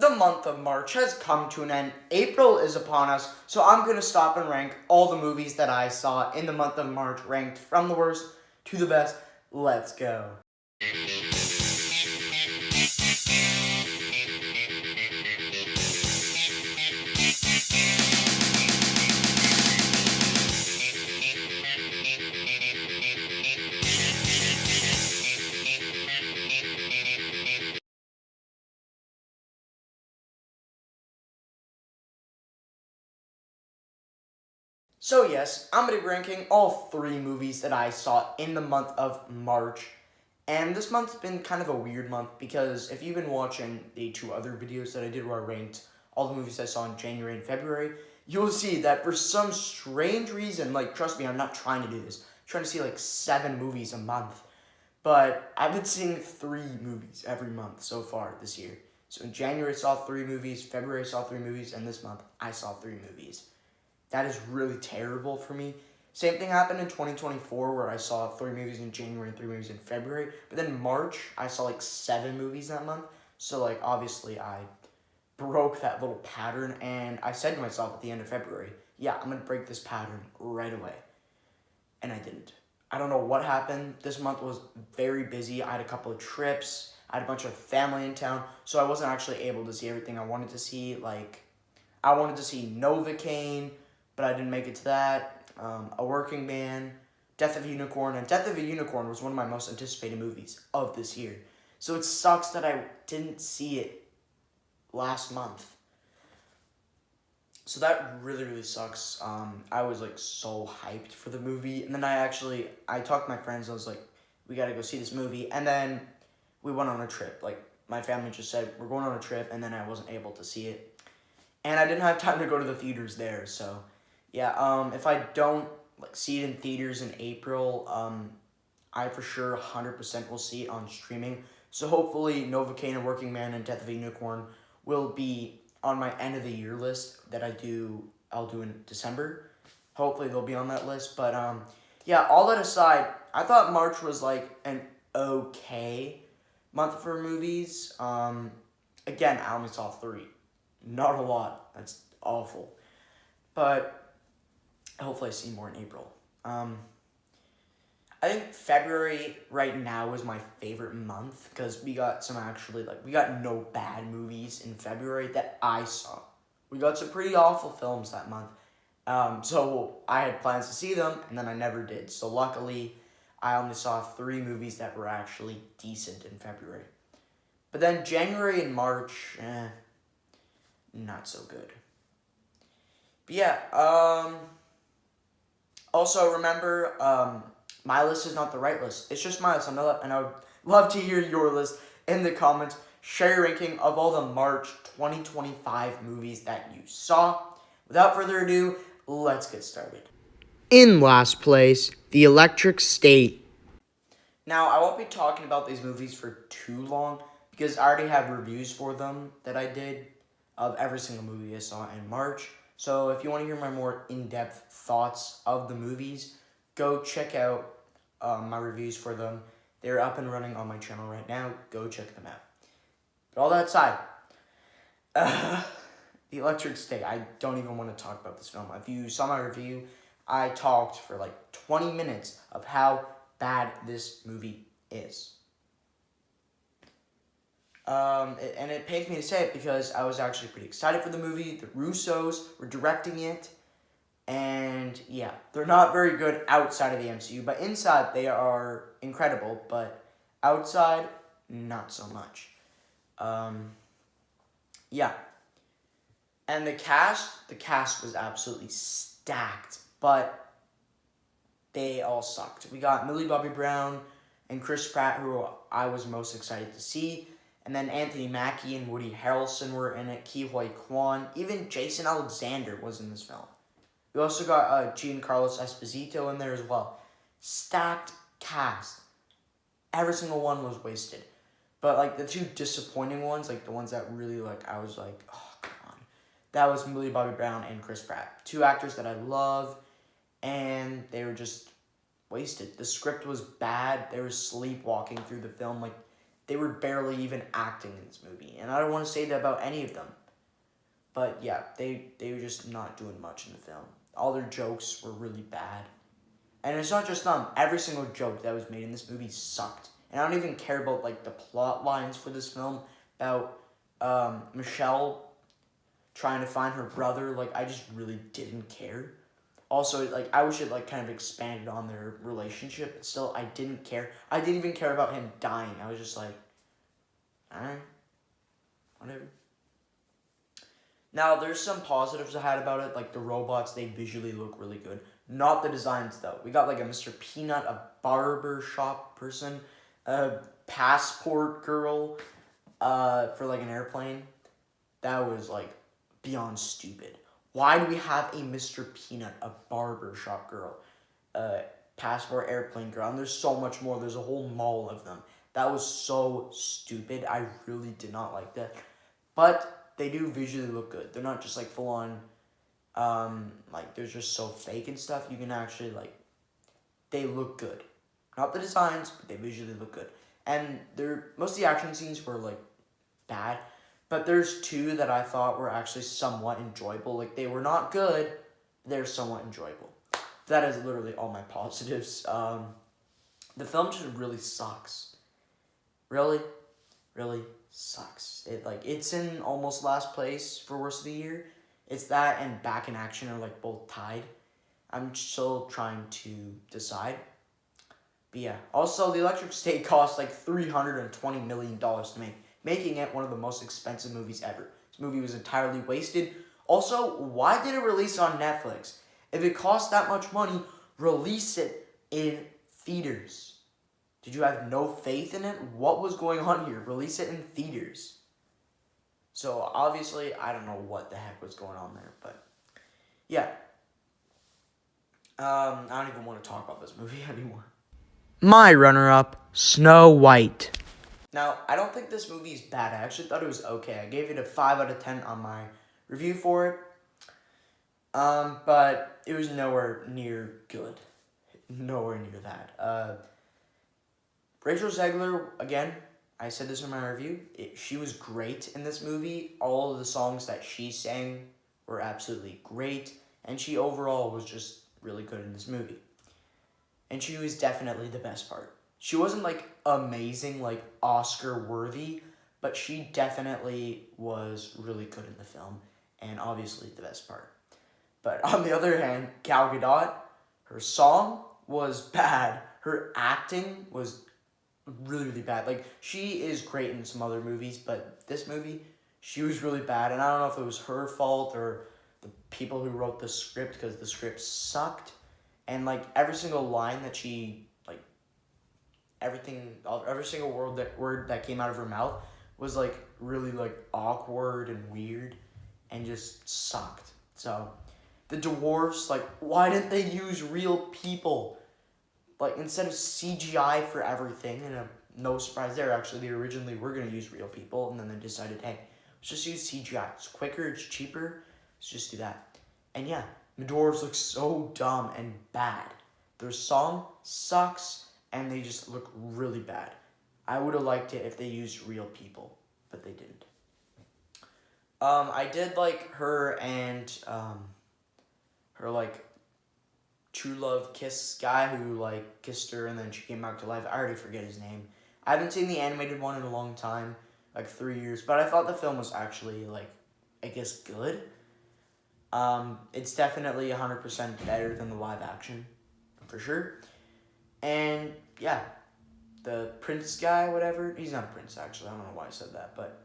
The month of March has come to an end. April is upon us, so I'm going to stop and rank all the movies that I saw in the month of March, ranked from the worst to the best. Let's go. So yes, I'm going to be ranking all 3 movies that I saw in the month of March. And this month's been kind of a weird month because if you've been watching the 2 other videos that I did where I ranked all the movies I saw in January and February, you'll see that for some strange reason, like trust me, I'm not trying to do this. I'm trying to see like 7 movies a month. But I've been seeing 3 movies every month so far this year. So in January I saw 3 movies, February I saw 3 movies, and this month I saw 3 movies. That is really terrible for me. Same thing happened in 2024 where I saw 3 movies in January and 3 movies in February. But then March, I saw like 7 movies that month. So like obviously I broke that little pattern and I said to myself at the end of February, yeah, I'm going to break this pattern right away. And I didn't. I don't know what happened. This month was very busy. I had a couple of trips. I had a bunch of family in town. So I wasn't actually able to see everything I wanted to see. Like, I wanted to see Novocaine, but I didn't make it to that. A Working Man, Death of a Unicorn, and Death of a Unicorn was one of my most anticipated movies of this year. So it sucks that I didn't see it last month. So that really, really sucks. I was like so hyped for the movie, and then I talked to my friends. I was like, we gotta go see this movie, and then we went on a trip. Like my family just said, we're going on a trip, and then I wasn't able to see it, and I didn't have time to go to the theaters there. So, yeah. If I don't like see it in theaters in April, I for sure 100% will see it on streaming. So hopefully, Novocaine and Working Man and Death of a Unicorn will be on my end of the year list that I'll do in December. Hopefully they'll be on that list. But yeah, all that aside, I thought March was like an okay month for movies. Again, I only saw 3. Not a lot. That's awful. But hopefully I see more in April. I think February right now is my favorite month because we got we got no bad movies in February that I saw. We got some pretty awful films that month. So I had plans to see them and then I never did. So luckily, I only saw 3 movies that were actually decent in February. But then January and March, not so good. But yeah, also remember, my list is not the right list. It's just my list. And I would love to hear your list in the comments. Share your ranking of all the March 2025 movies that you saw. Without further ado, let's get started. In last place, The Electric State. Now, I won't be talking about these movies for too long because I already have reviews for them that I did of every single movie I saw in March. So if you want to hear my more in-depth thoughts of the movies, go check out my reviews for them. They're up and running on my channel right now. Go check them out. But all that aside, The Electric State. I don't even want to talk about this film. If you saw my review, I talked for like 20 minutes of how bad this movie is. And it pains me to say it because I was actually pretty excited for the movie. The Russos were directing it. And yeah, they're not very good outside of the MCU, but inside they are incredible, but outside, not so much. Yeah. And the cast was absolutely stacked, but they all sucked. We got Millie Bobby Brown and Chris Pratt, who I was most excited to see. And then Anthony Mackie and Woody Harrelson were in it, Ke Huy Quan. Even Jason Alexander was in this film. We also got Giancarlo Esposito in there as well. Stacked cast. Every single one was wasted. But, like, the 2 disappointing ones, like, the ones that really, like, I was like, oh, come on. That was Millie Bobby Brown and Chris Pratt. 2 actors that I love, and they were just wasted. The script was bad. They were sleepwalking through the film. Like, they were barely even acting in this movie. And I don't want to say that about any of them. But yeah, they were just not doing much in the film. All their jokes were really bad. And it's not just them. Every single joke that was made in this movie sucked. And I don't even care about like the plot lines for this film about Michelle trying to find her brother. Like, I just really didn't care. Also, like, I wish it like kind of expanded on their relationship. But still, I didn't care. I didn't even care about him dying. I was just like, alright, whatever. Now, there's some positives I had about it, like the robots, they visually look really good. Not the designs, though. We got, like, a Mr. Peanut, a barber shop person, a passport girl for, like, an airplane. That was, like, beyond stupid. Why do we have a Mr. Peanut, a barber shop girl, a passport airplane girl? And there's so much more. There's a whole mall of them. That was so stupid. I really did not like that. But they do visually look good. They're not just like full on, like they're just so fake and stuff. You can actually like, they look good. Not the designs, but they visually look good. And most of the action scenes were like bad, but there's two that I thought were actually somewhat enjoyable. Like they were not good, they're somewhat enjoyable. That is literally all my positives. The film just really sucks. Really sucks. It's in almost last place for worst of the year. It's that and Back in Action are like both tied. I'm still trying to decide. But yeah. Also, The Electric State cost like $320 million to make, making it one of the most expensive movies ever. This movie was entirely wasted. Also, why did it release on Netflix? If it cost that much money, release it in theaters. Did you have no faith in it? What was going on here? Release it in theaters. So, obviously, I don't know what the heck was going on there, but yeah. I don't even want to talk about this movie anymore. My runner-up, Snow White. Now, I don't think this movie is bad. I actually thought it was okay. I gave it a 5 out of 10 on my review for it. But it was nowhere near good. Nowhere near that. Rachel Zegler, again, I said this in my review, she was great in this movie. All of the songs that she sang were absolutely great, and she overall was just really good in this movie. And she was definitely the best part. She wasn't, like, amazing, like, Oscar-worthy, but she definitely was really good in the film, and obviously the best part. But on the other hand, Gal Gadot, her song was bad. Her acting was really bad. Like, she is great in some other movies, but this movie, she was really bad. And I don't know if it was her fault or the people who wrote the script, because the script sucked. And, like, every single line that she, like, every single word that came out of her mouth was, like, really, like, awkward and weird and just sucked. So, the dwarfs, like, why didn't they use real people? Like, instead of CGI for everything, and no surprise there, actually, they originally were going to use real people, and then they decided, hey, let's just use CGI. It's quicker, it's cheaper, let's just do that. And yeah, the dwarves look so dumb and bad. Their song sucks, and they just look really bad. I would have liked it if they used real people, but they didn't. I did like her and, her, like, true love kiss guy who, like, kissed her and then she came back to life. I already forget his name. I haven't seen the animated one in a long time, like 3 years, but I thought the film was actually, like, I guess good. It's definitely 100% better than the live action, for sure. And, yeah, the prince guy, whatever, he's not a prince, actually. I don't know why I said that, but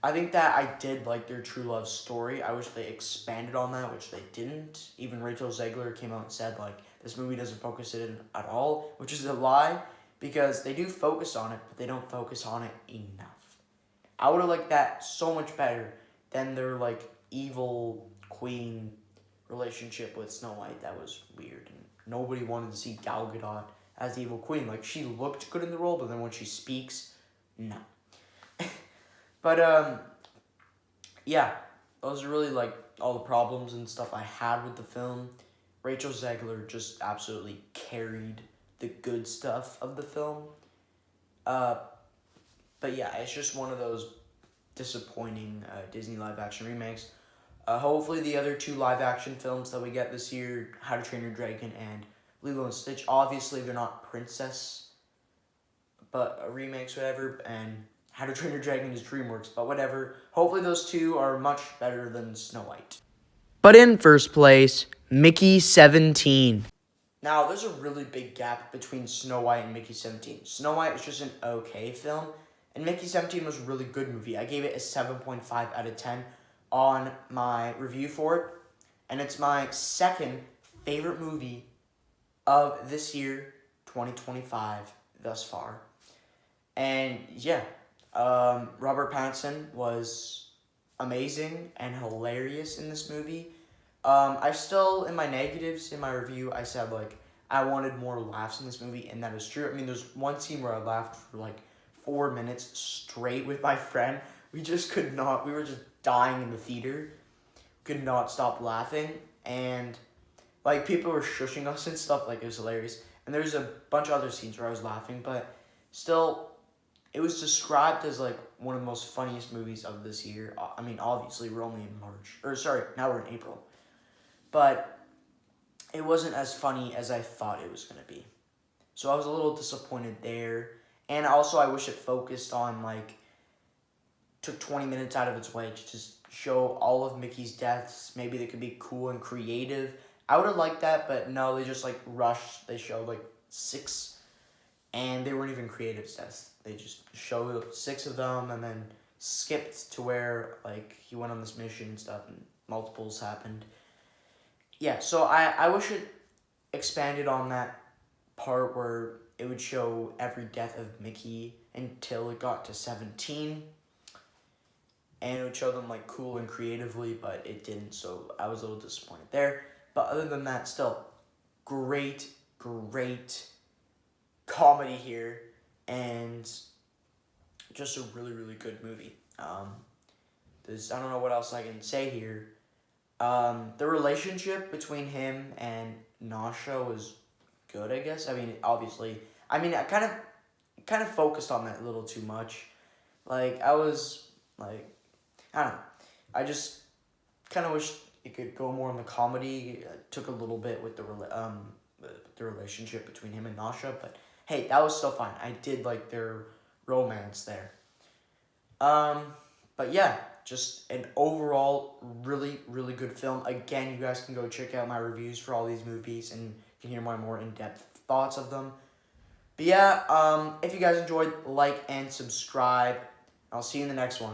I think that I did like their true love story. I wish they expanded on that, which they didn't. Even Rachel Zegler came out and said, like, this movie doesn't focus it at all, which is a lie, because they do focus on it, but they don't focus on it enough. I would have liked that so much better than their, like, evil queen relationship with Snow White. That was weird, and nobody wanted to see Gal Gadot as the evil queen. Like, she looked good in the role, but then when she speaks, no. But, yeah, those are really, like, all the problems and stuff I had with the film. Rachel Zegler just absolutely carried the good stuff of the film. But yeah, it's just one of those disappointing Disney live action remakes. Hopefully, the other two live action films that we get this year, How to Train Your Dragon and Lilo and Stitch, obviously they're not princess, but remakes, whatever. And How to Train Your Dragon is DreamWorks, but whatever. Hopefully, those two are much better than Snow White. But in first place, Mickey 17. Now, there's a really big gap between Snow White and Mickey 17. Snow White is just an okay film, and Mickey 17 was a really good movie. I gave it a 7.5 out of 10 on my review for it, and it's my second favorite movie of this year, 2025, thus far. And yeah, Robert Pattinson was amazing and hilarious in this movie. I still, in my negatives, in my review, I said, like, I wanted more laughs in this movie, and that is true. I mean, there's one scene where I laughed for, like, 4 minutes straight with my friend. We just could not, we were just dying in the theater. Could not stop laughing, and, like, people were shushing us and stuff, like, it was hilarious. And there's a bunch of other scenes where I was laughing, but still, it was described as, like, one of the most funniest movies of this year. I mean, obviously, we're only in March, or sorry, now we're in April. But it wasn't as funny as I thought it was going to be. So I was a little disappointed there. And also, I wish it focused on, like, took 20 minutes out of its way to just show all of Mickey's deaths. Maybe they could be cool and creative. I would have liked that, but no, they just, like, rushed. They showed, like, 6, and they weren't even creative deaths. They just showed 6 of them and then skipped to where, like, he went on this mission and stuff, and multiples happened. Yeah, so I wish it expanded on that part where it would show every death of Mickey until it got to 17. And it would show them, like, cool and creatively, but it didn't, so I was a little disappointed there. But other than that, still, great comedy here, and just a really, really good movie. I don't know what else I can say here. The relationship between him and Nasha was good, I guess. I mean, obviously, I kind of focused on that a little too much. Like, I was, like, I don't know. I just kind of wish it could go more on the comedy. It took a little bit with the relationship between him and Nasha, but hey, that was still fine. I did like their romance there. But yeah, just an overall really, really good film. Again, you guys can go check out my reviews for all these movies and you can hear my more in-depth thoughts of them. But yeah, if you guys enjoyed, like and subscribe. I'll see you in the next one.